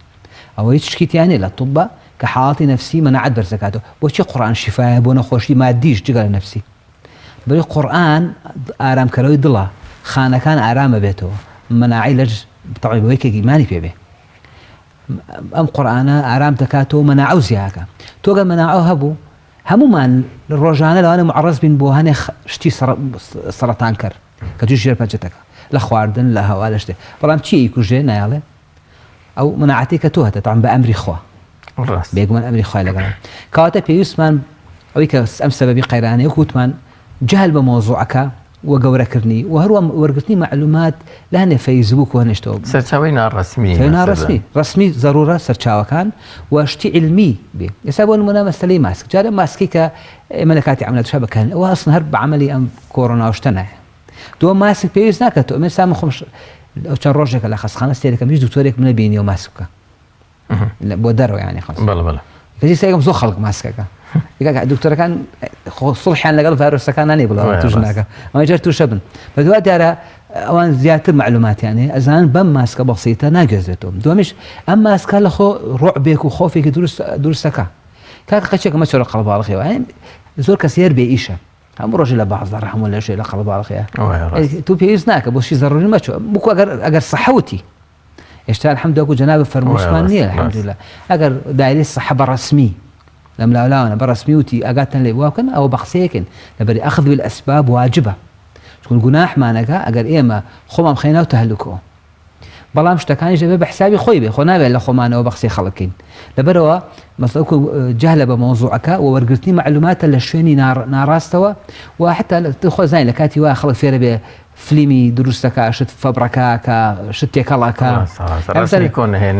ئەوە هیچ شتێکیان هەیە لە طوبە کە حاڵەتی نەفسی مەناعەت بەرزەکاتەوە بۆچی قورئان شیفایە بۆ نەخۆشی مادیش جگە لە نەفسی بەڵێ قورئان ئارامکەرەوەی دڵە خانەکان ئارامە بێتەوە مناعی لەج بەوەیەکی ئیمانی پێبێ ئەم قورئانە ئارام دەکاتەوە مەناعە و زیاکە تۆگە مەناعە هەبوو هەمومان ڕۆژانە لەوانە معڕەز بین بۆ هەنێ شتی سەرەتان کرد کە توی ژێر پەنجەتەکە لە خواردن لە هەوا لە شتێ بەڵام چی کوژێ نایڵێ ئەو مناعەتی کە تۆ هەتە تاوان بە ئەمری خوا بێگومان ئەمری خوای لەگەڵ کەواتە پێویستمان ئەوەی کە ئەم سەبەبی قەیرانەیە وتمان جەهل بە مۆزوعەکە و گەورەکردنی و هەروە وەرگرتنی معلومات لە هەنێ فەیسبوک و هەنێشتەوە سەرچاوەی ناڕەسمی ڕسمی زەرورە سەرچاوەکان و شتی علمی بێ ئێستا بۆ نمونە مەسەلەی ماسک جارە ماسکی کە ئێمە لە کاتی عەمەلیاتشا بەکارێن ئەوە ئەسڵەن هەر بە عەمەلی ئەم کۆڕۆنا شتە نایە تۆ ماسک پێویست ناکاتەوە ئێمە سامە خۆم چەند ڕۆژێکە لە خەستخانە سێرەکەم هیچ دکتۆرێک منە بینیەوە ماسک بکە بۆ دەرەوە یعنی خەڵک کەسی سێگەم زۆر خەڵک ماسکەکە دکتۆرەکان سڵحیان لەگەڵ ڤایرۆسەکان نانێ بڵێ توش ناکە ئەمە جار تووشە بن بە دوای دیارە ئەوان زیاتر معلوماتیانێ ئەزانن بەم ماسکە بەسیتە ناگوێزێتەوە. دومیش ئەم ماسکە لە خۆ ڕوعبێک و خۆفێکی دروستەکە. کاکە قەچێک ئەمە چۆ لە قەڵەباڵغیەوە زۆر کەس هێر بێ ئیشە هەموو ڕۆژی لە بازاڕ هەموو لە ژێ لە قەڵەباڵغەیە تو پێویست ناکە بۆشی زەڕوری مەچۆ بکو ئەگەر سەحەوتی ئێشتا الحەمدولیلا جەنابە فەرمووشمان نییە الحەمدولیلا ئەگەر دایرەی سەحە بەڕەسمی لەم لاولاوانە بەڕەسمی وتی ئەگاتان لێ بواکەن ئەوە بە قسەیەکن لەبەری ئەخذ بالئەسباب واجبە چون گوناحمانەکە ئەگەر ئێمە خۆمان بخەینە و تەهلوکەوە بەڵام شتەکانیش دەبێت بە حسابی خۆی بێ خۆ نابێت لە خۆمانەوە بە قسەی خەڵکین لەبەرەوە مەسەڵکو جەهلە بە مەوزوعەکە و وەرگرتنی معلوماتە لە شوێنی ناڕاستەوە و حتا خۆ زانین لە کاتی وایە خەڵک فێرە بێ فلیمی دروستەکە شت فەبڕەکە کە شت تێکەڵەکە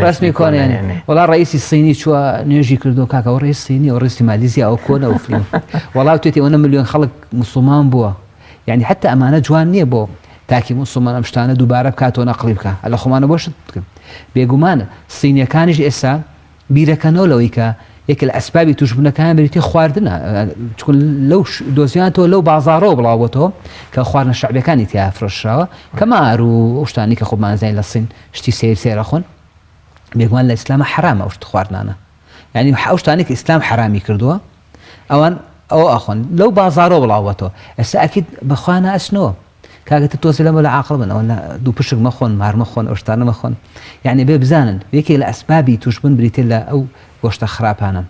ڕسمی کۆنێن وڵا ڕئیسی سینی چووە نوێژی کردو کاکەەوە ڕێی سینی و ڕێستی مالیزیا ئەو کۆنە و فلیم وەڵاو توێتی ئەوە ملیۆن خەڵک موسڵمان بووە یعنی حتا ئەمانە جوان نییە بۆ تاکی موسڵمان ئەم شتانە دووبارە بکاتەوە نەقڵی بکە لە خۆمانە بۆ شت بکەن بێگومانە سینیەکانیش ئێستا بیرەکەنەوە لەوەی کە یەکە لە ئەسبابی توشبوونەکان بریتی خواردنە چون لەو دۆزیانەوە لەو بازاڕەوە بڵاوەتەوە کە خواردنە شەعبیەکانی تیا فرۆشراوە کە مار و شتانی کە خۆمان زانین لە سین شتی سێرە خۆن بێگومان لە ئیسلامە حرامە ئەو شت خواردنانە یعنی ئەو شتانی کە ئیسلام حرامی کردووە ئەوان ئەوە ئەخۆن لەو بازاڕەوە بڵاوەتەوە ئێستا ئەکید بەخوانە ئەچنەوە کاگەتە تۆزی لەمە لە عاقڵ بن ئەوە دوو پشک مەخۆن مار مەخۆن ئەو شتانە مەخۆن یعنی بێ بزانن یەکێک لە ئەسبابی توشبوون بریتێ لە ئەو گۆشتە خراپانە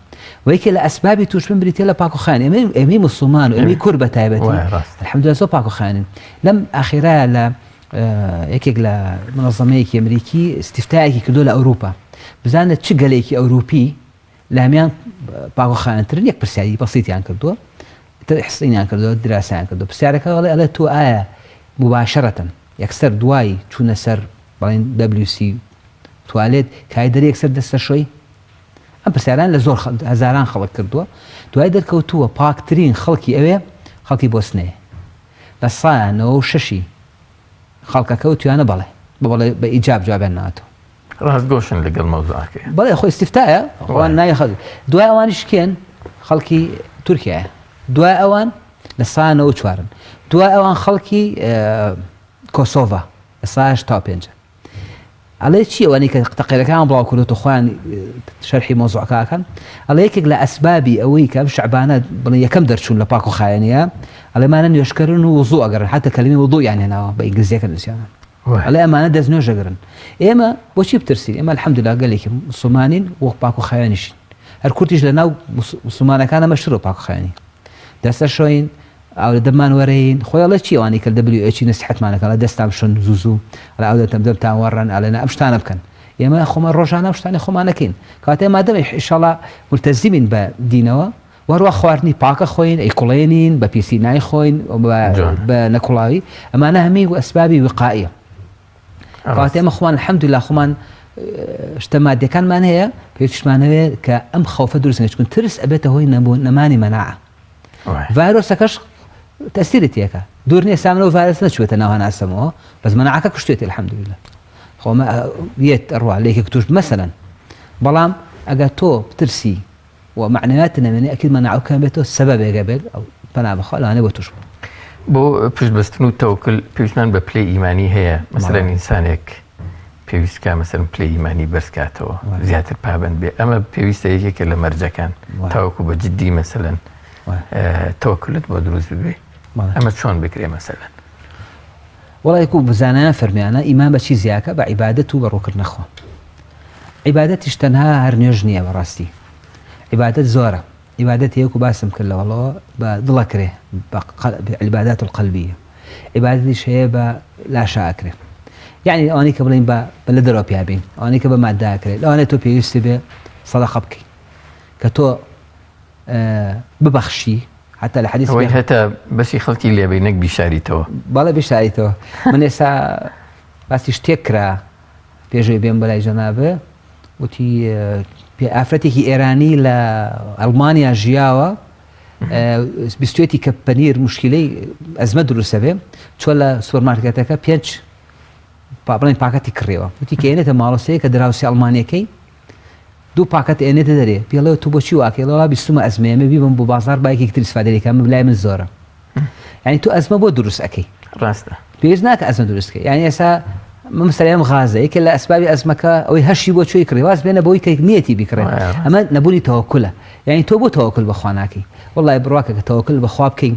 و یەکێک لە ئەسبابی توشبوون بریتێ لە پاکوخانی ئێمەی موسڵمان و ئێمەی کورد بەتایبەتی الحەمدولیلا زۆر پاکوخانین لەم ئاخیرایە لە یەکێک لە منەظەمەیەکی ئەمریکی استیفتایەکی کردو لە ئەوروپا بزانێت چ گەلێکی ئەوروپی لە هەمیان پاکوخانترن یەک پرسیاری بەسیتیان کردووە حسینیان کردووە دراسایان کردو پرسیارەکە ئەڵێ تۆ ئایا مباشرەتەن یەکسەر دوای چوونە سەر بەڵێن WC توالێت کای دەری یەکسەر دەستە شۆی ئەم پرسیاران لە زۆر هەزاران خەڵک کردووە دوای دەرکەوتووە پاکترین خەڵکی ئەوێ خەڵکی بۆسنەیە بە 196 خەڵکەکە و توانە بەڵێ بە ئیجاب جوابیان ناتەوە ڕاستگۆشن لەگەڵ مەوزوعەکە بەڵێ خۆی استیفتایە ئەوان نایە خەڵک دوای ئەوانیش کێن خەڵکی تورکیایە دوای ئەوان لە 194 دوای ئەوان خەڵکی کۆسۆڤا لە 185 ئەڵێ چی ئەوانی کە تەقیرەکان بڵاو کردوتە خۆیان شەرحی مۆزوعەکەکەن ئەڵێ یەکێک لە ئەسبابی ئەوەی کە ئەم شەعبانە بڵێ یەکەم دەرچوون لە پاکوخایەنیە ئەڵێمانە نوێژکردن و وزوو ئەگەرن حتى کەلیمەی وضوء یان هێناوە بە ئینگلیزیەکە نووسیانە ئەڵێ ئەمانە دەست نوێژەگرن ئێمە بۆچی بترسین ئێمە الحەمدولیلا گەلێکی موسڵمانین وەک پاکوخایەنیشین هەر کورتیش لە ناو موسڵمانەکانە مەشهورە پاکوخایەنی دەستە شۆین ئەو دەمان وەرەین خۆیڵە چی ئەوانی کە WHO نەسیحەتمانەکە لە دەستان بشن زوو لە ئەو دەتان وەڕن ئەڵێنە ئەم شتانە بکەن ئێمە خۆمە ڕۆژانە ئەم شتانی خۆمانەکەین کاتێ مادەمێ ئینشاڵڵا مولتەزیمین بە دینەوە وەروە خواردنی پاکە خۆین ئەیکوڵێنین بە پیسی نایخۆین بە نەکوڵاوی ئەمانە هەمی ئەسبابی وقائیە کاتێ ئێمە خۆمان الحەمدولیلا خۆمان شتە مادیەکانمان هەیە پێویستمانەوێت کە ئەم خەوفە دروستکەین چون ترس ئەبێتە هۆی نەمانی مەناعە ڤایرۆسەکەش تەسیرت یەکە دوور نییە سامنە و ڤایرۆس نەچوێتە ناو هەناسەمەوە بەس مەناعەکە کوشتێتی الحەمدولیلا خۆمە یەت ئەڕوا لێکێک توش مەسەلەن بەڵام ئەگەر تۆ بترسی و معنویات نەمێنێ ئەکید مەناعەکە بێتەوە سەبەبێکە بێت ئەو پەنا بەخوا لەوانەیە بۆ توش بۆ پشتبەستن و تەوکل پێویستمان بە پلەی ئیمانی هەیە مەسەلەن ئینسانێک پێویستکە مەسەلەن پلەی ئیمانی بەرزکاتەوە زیاتر پابەند بێ ئەمە پێویستە یەکێکە لە مەرجەکان تاوەکو بە جددی مەسەلەن تەوەکلت بۆ دروست ببێ ئەمە چۆن بکرێ مەسەلەن وەڵایکو بزانانە فەرمیانە ئیمان بەچی زیاکە بە عیبادەت و بەڕووکردنە خۆ عیبادەتیش تەنها هەر نوێژ نییە بەڕاستی عیبادەت زۆرە عیبادەت یەک و باسم کرد لەوەڵەوە بە دڵەکرێ بە عیبادەت القەلبیە عیبادەتیش هەیە بە لاشاکرێ یعنی ئەوانەی کە بڵین بە لە دەرەوە پیابین ئەوانەی کە بە مادداکرێت لەوانێت تۆ پێویستی بێ سەدەقە بکەی کە تۆ ببەخشی حتى لە حەدیث ئەوەی هەتا بەسی خەڵکی لێبێ نەک بیشاریتەوە بەڵێ بیشاریتەوە من ئێستا باسی شتێک کرا پێشەوەی بێم بەلای جەنابە وتی ئافرەتێکی ئێرانی لە ئەڵمانیا ژیاوە بیستوێتی کە پەنیر مشکلەی ئەزمە دروستە بێ چۆ لە سوپەرمارکێتەکە 5 بڵێن پاکەتی کڕێەوە وتی کە ئێنێتە ماڵۆسەیە کە دراوسی ئەڵمانیەکەی دوو پاکەت ئێنێتە دەرێ پێڵێ تو بۆچی واکەڵەوە بیستمە ئەزمێمە بیبم بۆ بازار باەکی تر استفادەکەم بلای من زۆرە یعنی تو ئەزمە بۆ دروست ئەەکەی ڕاستە پێویست ناکە ئەزمە دروستکە یعنی ئێستا مەسەلەیەم غازە یەکێ لە ئەسبابی ئەزمەکە ئەوەی هەشی بۆ کوێی کڕی واز بێنە بۆی کە نیەتی بیکڕێن ئەمە نەبوونی تەوەکولە یعنی تۆ بۆ تەوەکل بەخوا ناکەی وەڵڵای بڕواکە کە تەوەکل بەخوا بکەین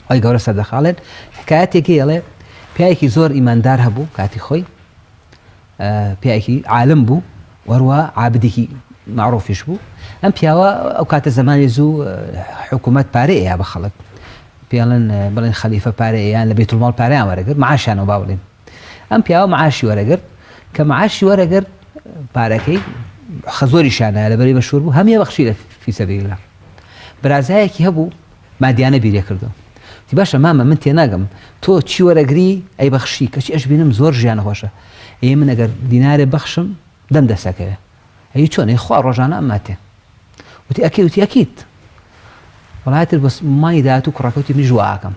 ئەوی گەورە سەردەخاڵێن حکایەتێکی ئەڵێ پیاوێکی زۆر ئیماندار هەبوو کاتی خۆی پیاوێکی عالم بوو وەروە عابدێکی معروفیش بوو ئەم پیاوە ئەو کاتە زمانی زوو حکوومەت پارەیە بە خەڵک پیاڵن بڵێن خەلیفە پارەیان لە بێت الماڵ پارەیان وەرەگرت معاشیانەوە با بڵێن ئەم پیاوە معاشی وەرەگرت کە معاشی وەرەگرت پارەکەی زۆریشانە لەبەری بەشور بوو هەمیە بەخشی لە فی سەبیلڵاه برازایەکی هەبوو مادیانە بیرێ کردو تی باشە مامە من تێناگەم تۆ چی وەرەگری ئەی بەخشی کەچی ئەش بینم زۆر ژیانە خۆشە ئێ من ئەگەر دینارێ بەخشم دەم دەسەکەوێ ئەی چۆن خوا ڕۆژانە ئەم ماتێ وتی ئەکەی وتی ئەکیت وڵاتر بەس مای داات و کوڕەکەوتی من ژواکەم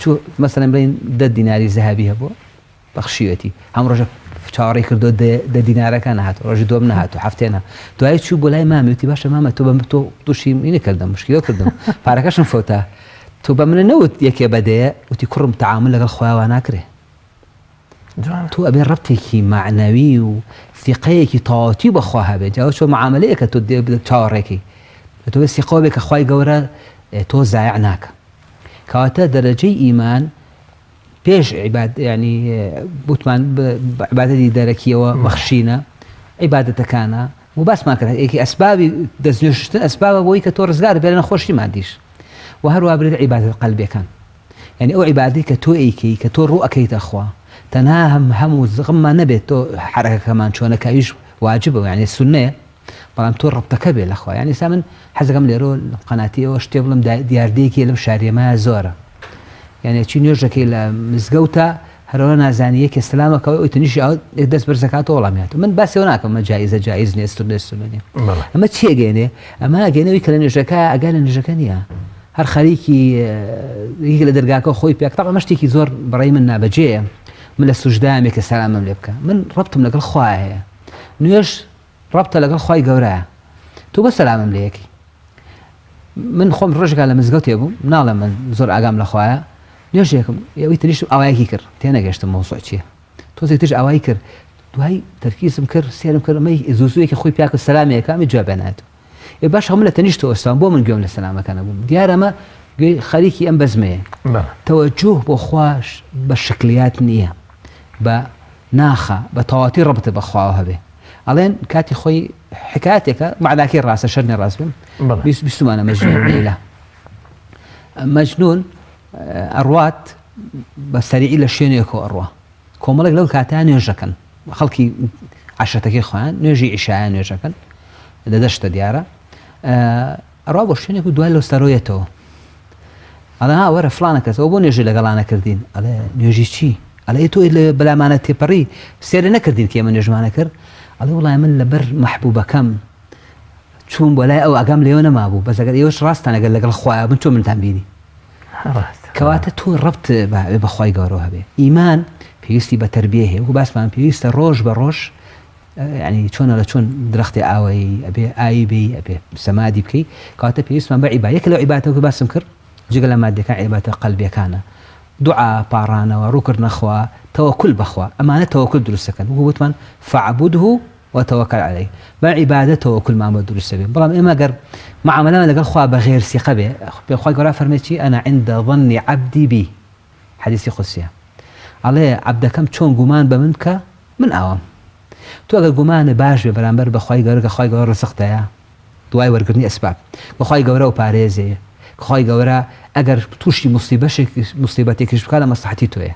چۆ مەسەلەن بڵێن 10 دیناری زەهابی هەبووە بەخشیوەتی هەم ڕۆژە چاوەڕێ کردو 10 دینارەکە نهاتوە ڕۆژی دوم نهاتوە هەفتێنە دوای چوو بۆ لای مامی وتی باشە مامە تۆ بە تۆ تووشی مینە کردم مشکلە کردم پارەکەشم فۆتە تۆ بە منە نەوت یەکێ بەدەیە وتی کوڕم تەعامل لەگەڵ خۆیاوە ناکرێ تۆ ئەبێ ڕەبتێکی معنەوی و ثقەیەکی تەواوەتی بەخوا هەبێت جاوە چۆ معاملەیەکە تۆ چاوەڕێکی تۆ بە ثقەوە بێ کە خوای گەورە تۆ زایع ناکە کەواتە دەرەجەی ئیمان پێش عیباد ینی بوتمان عیبادەتی دەرەکیەوە بەخشینە عیبادەتەکانە و باسمان کرد یەکی ئەسبابی دەستنوێشتن ئەسبابە بۆی کە تۆ ڕزگار بێ لە نەخۆشی مادیش و هەروە برێت عیبادەت قەلبیەکان یعنی ئەو عیبادەتی کە تۆ ئەیکەی کە تۆ ڕوو ئەەکەیتە خوا تەنها هەموو زغممان نەبێت تۆ حرەکەکەمان چۆنەکەیش واجبە یعنی سونەیە بەڵام تۆ ڕەبتەکە بێ لەخوا یعنی سا من حەزەکەم لێرۆ قەناتیەوە شتێ بڵم دیاردەیەکی لەم شاریەمە زۆرە یعنی چی نوێژەکەی لە مزگەوتە هەرەوە نازانی یەکێ سەلامەکەوە ئەوی تەنیشی دەست بەر زەکاتەوە وەڵامیات من باسیەوە ناکەم مە جایزە جایز نیە سنە نیە ئەمە چی ئەگەێنێ ئەمە ئەگەێنەوەی کە لە نوێژەکە ئەگا لە نوێژەکە نییە هەر خەریکی لە دەرگاکە خۆی پێک تاقە مەشتێکی زۆر بەڕێی من نابەجێیە من لە سوژدامێکە سەلامم لێ بکە من ڕەبتم لەگەڵ خوای هەیە نوێژ ڕەبتە لەگەڵ خوای گەورەیە تۆ بە سەلامم لێ یەکی من خۆم ڕۆژێکا لە مزگەوتێ بووم ناڵێ من زۆر ئاگام لە خوایە نوێژێکم ئەوەی تریشم ئاوایەکی کرد تێنەگەشتم مەوسوع چییە تۆزێک تش ئاوایی کرد دوای تەرکیزم کرد سێرم کرد ئەمەی زووزوویەکی خۆی پیاکە سەلامێکەکەمی جوابێنێتەوە ێ باش هەموو لە تەنیشتەوە ئەستان بۆ من گوێم لە سەلامەکانە بووم دیارە ئەمە خەریکی ئەم بەزمەیە تەوەجوه بۆ خوش بە شکلیات نییە بە ناخە بە تەواتی ڕەبتە بەخواوە هەبێ ئەڵێن کاتی خۆی حکایەتێکە معناکەی ڕاستە شەرنی ڕاست بم بیستمانە مەجنون لەیلا مەجنون ئەڕوات بە سەریعی لە شوێنێکەوە ئەڕوا کۆمەڵێک لەو کاتیان نوێژەکەن خەڵکی عەشەتەکەی خۆیان نوێژی عیشایان نوێژەکەن لە دەشتە دیارە ئەڕوا بۆ شوێنێک و دوای لەو سەرۆیەتەوە ئەڵێ ها وەرە فڵانە کەسەوە بۆ نوێژی لەگەڵانە کردین ئەڵێ نوێژی چی ئەڵێ تۆ لە بەلامانە تێپەڕی سێرە نەکردین کە ئێمە نوێژمانە کرد ئەڵێ وڵای من لەبەر مەحبوبەکەم چوون بۆ لای ئەو ئاگام لێوە نەمابوو بەس ئەگەر ئێوەش ڕاستان ئەگەر لەگەڵ خوایە من چۆن منتان بینی کەواتە تۆ ڕەبت بەخوای گەورە هەبێ ئیمان پێویستی بە تەربیە هەیە و باسمان پێویستە ڕۆژ بە ڕۆژ ینی چۆنە لە چۆن درەختی ئاوایی ئەبێ ئایی بێ ئەبێ سەمادی بکەی کەواتە پێویستمان بە عیبادەیەک لەو عیبادەتەوە باسم کرد جگە لە مادەکان عیبادەتە قەلبیەکانە دوعا پاڕانەوە ڕووکردنە خوا تەوەکل بەخوا ئەمانە تەوەکل دروستەکەن وگوتمان فاعبده وتوكل عليه بعبادة توكل ما بدر السبيل بلام إما قر معاملة لقى خوا بغير ثقة به بخوا قرا فرمتي أنا عند ظن عبدي بي حديث قدسي عليه عبدكم شون جمان بمنك من أوام تو أقول جمان باش ببرامبر بخوا قرا رسخته يا دواي ورقني أسباب بخوا قرا وباريزي بخوا قرا أجر توشي مصيبتك كيش بكلا مصلحتي توه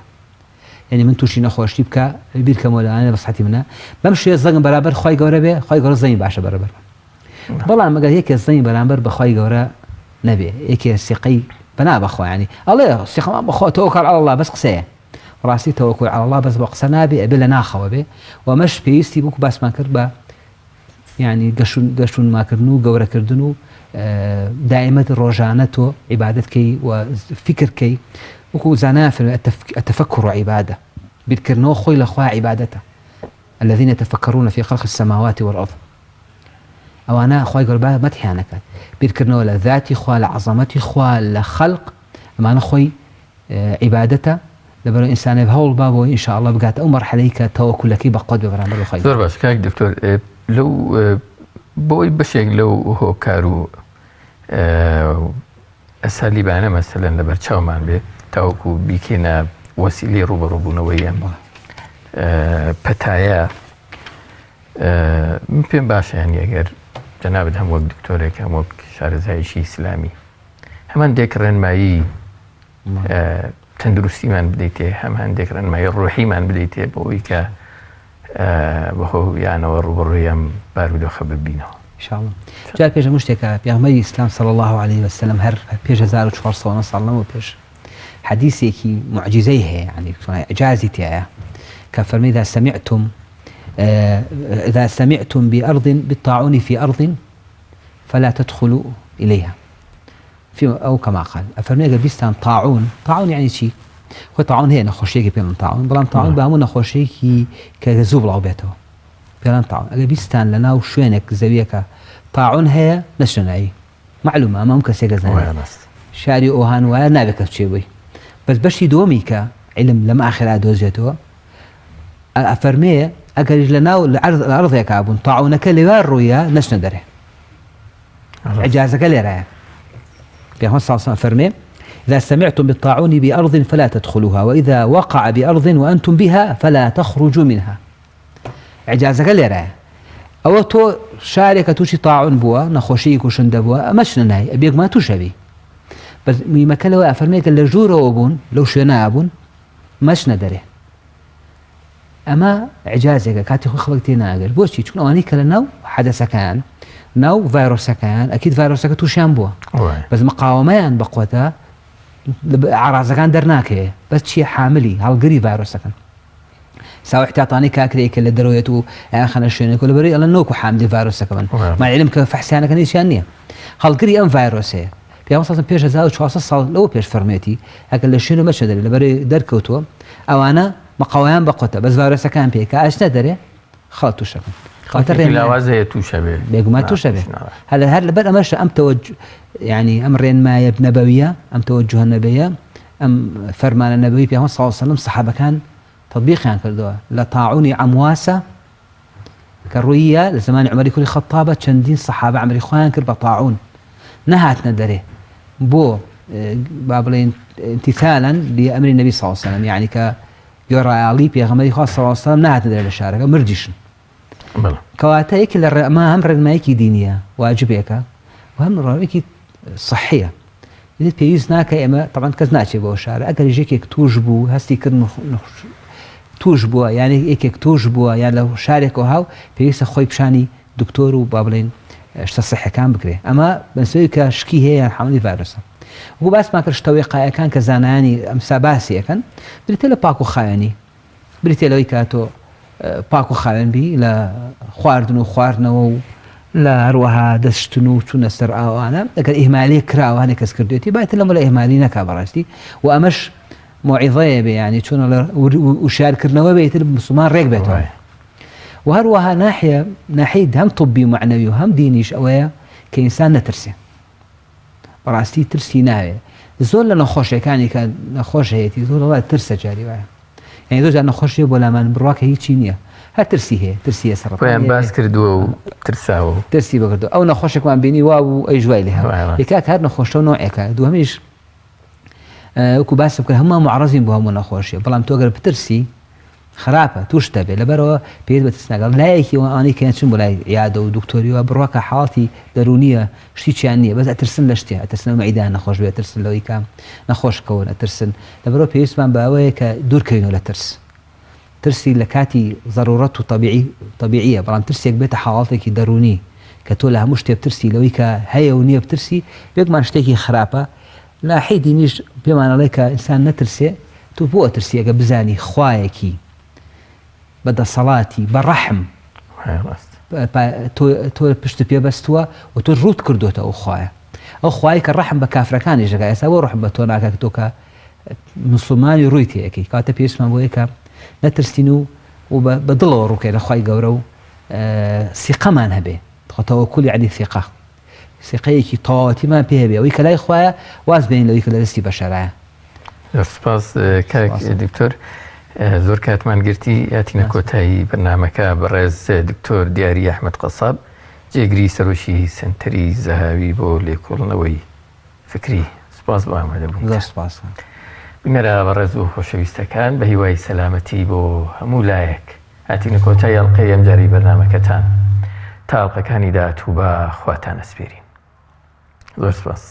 يعني من توشي نخوشتي بك بيرك مولا أنا مصلحتي منها بمشي الزين برابر خواي جورا به خواي جورا زين بعشة برابر والله ما قال هيك الزين برابر بخواي جورا نبي هيك السقي بنا بخوا يعني الله السقي ما بخوا توكل على الله بس قسيه راسي توكل على الله بس بقسنا به بلا ناخوا به ومش بيستي بوك بس ما كربا يعني قشون ما كرنو جورا كردنو دائمة الرجانته عبادتك وفكرك وكو زنافر التفكر عبادة بيذكرنو خوي لخوا عبادته الذين يتفكرون في خلق السماوات والأرض أو أنا خوي قربا متحيانك بيذكرنو لذاتي خوا لعظمتي خوا لخلق أما أنا خوي عبادته لبرو إنسان بهول بابو إن شاء الله بقات أو مرحلة كتوكل لك بقود ببرامج الخير. زور باش كاك دكتور لو بوي بشيء لو هو كارو أساليب أنا مثلا لبرشاو مان به توكو بيكينا وسيلة روبروبونا ويام بتاعي ممكن باش يعني أجر جناب هم وقت دكتورك هم وقت شارزهاي شيء إسلامي همان ذكرن معي تندرستي من بديته همان ذكرن معي روحي من بديته بوي ك بهو يعني وروبرويام بارودو خبر بينه إن شاء الله. جاء بيجا مشتكى بيغمري الإسلام صلى الله عليه وسلم هر بيجا زارو شوار صونا صلى الله وبيج حديثي كي معجزيه يعني إعجازي تاعه كفرمي إذا سمعتم بأرض بالطاعون في أرض فلا تدخلوا إليها أو كما قال أفرمي قال بيستان طاعون يعني شيء هو طاعون هي نخوشيكي بيلان طاعون بلان طاعون بهمو نخوشيكي كذوب لعبته بيلان طاعون أجا بيستان لنا وشوينك زويك طاعون هي نشنعي معلومة ما ممكن سيجزنا شاري أوهان ونابك تشيوي بس دومي كعلم لما آخر دوزيته أفرمي أجرج لنا الأرض يا كابون طاعونك اللي والرؤيا نشنا دره إعجازك اللي رأى بيهم صلى الله عليه وسلم فرمي إذا سمعتم بالطاعون بأرض فلا تدخلوها وإذا وقع بأرض وأنتم بها فلا تخرجوا منها إعجازك اللي رأى أو تو شارك توشي طاعون بوا نخوشيك وشند بوا مشنا نهي أبيك ما توشبي بس مكان لو أفرميك اللي جورو أبون لو شنا أبون مشنا دره أما إعجازك كاتي خلقتينا أقل بوشي تكون أواني كلا نو حدث كان نو فيروس كان أكيد فيروسك توشان بوا بس مقاومان بقوته عرض كان درناك بس شيء حاملي هالقري فيروس كان سواء احتاطاني كاكريك اللي درويته خلنا شنو كل بري الله نوكو حامل فيروس كمان ما علمك فحسانه كان يشانيه هالقري ام فيروس هي في مثلا بيش زاوج خاصه لو بيش فرميتي اكل شنو مش ندري اللي بري دركوتو او انا مقاومان بقوته بس فيروس كان بيك ايش ندري خلطوا شكل خاطر لا وزه توشبه بيجما توشبه هذا بدا مش ام توجه يعني امرين ما نبويه ام توجه النبيه ام فرمان النبوي في صلى الله عليه وسلم الصحابه كان تطبيق يعني كردوها لطاعوني عمواسة كروية لزمان عمري كل خطابة شندين صحابة عمري خوان كربا طاعون نهاتنا داره بو بابلين امتثالا لأمر النبي صلى الله عليه وسلم يعني كيورا علي بيغمري خوان صلى الله عليه وسلم نهاتنا داره للشارع مرجيشن كواتايك ما هم رمايكي دينية واجبيك وهم رمايكي صحية إذا بيزناك إما طبعا كزناتي بو الشارع أقل يجيك توجبو هستي كرن توجبوا يعني إيك توجبوا يعني لو شاركوا هاو بيس خوي بشاني دكتور وبابلين اشتصح كان بكري أما بنسوي كشكي هي حمل فيروس هو بس ما كرش تويقة كان كزاناني مساباسي كان بريتلا باكو خايني بريتلا ويكاتو باكو خاين بي لا خواردنو لا روها دشتنو تنسر أنا لكن إهمالي كراو هني كسكرديتي بايت لهم ولا إهمالي نكابرستي وأمش موعظية يعني شون وشاركنا وبيت المسلمان ريق بيتهم وهروها ناحية هم طبي ومعنوي وهم ديني شوية كإنسان نترسي براستي ترسي ناوي زول لنا خوش كان نخوش هيتي زول الله ترسى جاري واحد يعني زول نخوش ولا من برواك هي تشينيا هترسي سرطان وين باس كردو ترساو ترسي بكردو أو نخوش كمان بيني واو أي جوالي ها يكاك هاد نخوش نوعك دو هميش وكو باسم كل هم معرضين بهم نخوشي بلام توقر بترسي خرابة توشتبه لبروا بيد بتسنقل لا يكي واني كانت شنو بلاي عيادة ودكتوري وبرواك حالتي درونية شتي شانية بس اترسن لشتي اترسن معيدان نخوش بي اترسن لو يكام نخوش كون اترسن لبروا بيسمان باوي كدور كينو لترس ترسي لكاتي ضرورته طبيعية بلام ترسي بيت حالتك دروني كتولها مشتي بترسي لو يكا هيونية بترسي بيك ما نشتكي خرابة لا حيدي نيش بما عليك إنسان نترسي تبوء ترسي بزاني خوايكي بدأ صلاتي برحم تو بشت بيه بستوا وتو روت كردوتا أو خوايك الرحم بكافر كان يجا يسوي رحم بتونا كتوكا مسلماني رويتي أكي كاتب يسمع بويكا نترسينو وبدلوا روكي خواي جورو ثقة ما نهبه توكل يعني ثقة ثقيكي طاعتي ما بيه ويك لا إخوة واز بين لو يك لسي بشرع سپاس کاک دکتۆر زۆر کاتمان گرتی یاتینە کۆتایی بەرنامەکە بەڕێز دکتۆر دیاری ئەحمەد قەساب جێگری سەرۆکی سنتەری زەهاوی بۆ لێکۆڵنەوەی فکری سپاس بۆ ئامادەبوون. سپاس بنەرە بەڕێز و خۆشەویستەکان بە هیوای سەلامەتی بۆ هەموو لایەک هاتینە کۆتایی ئەڵقەی ئەم جاری بەرنامەکەتان تا ئەڵقەکانی داهاتوو بە خواتان ئەسپێرین. زۆر سپاس.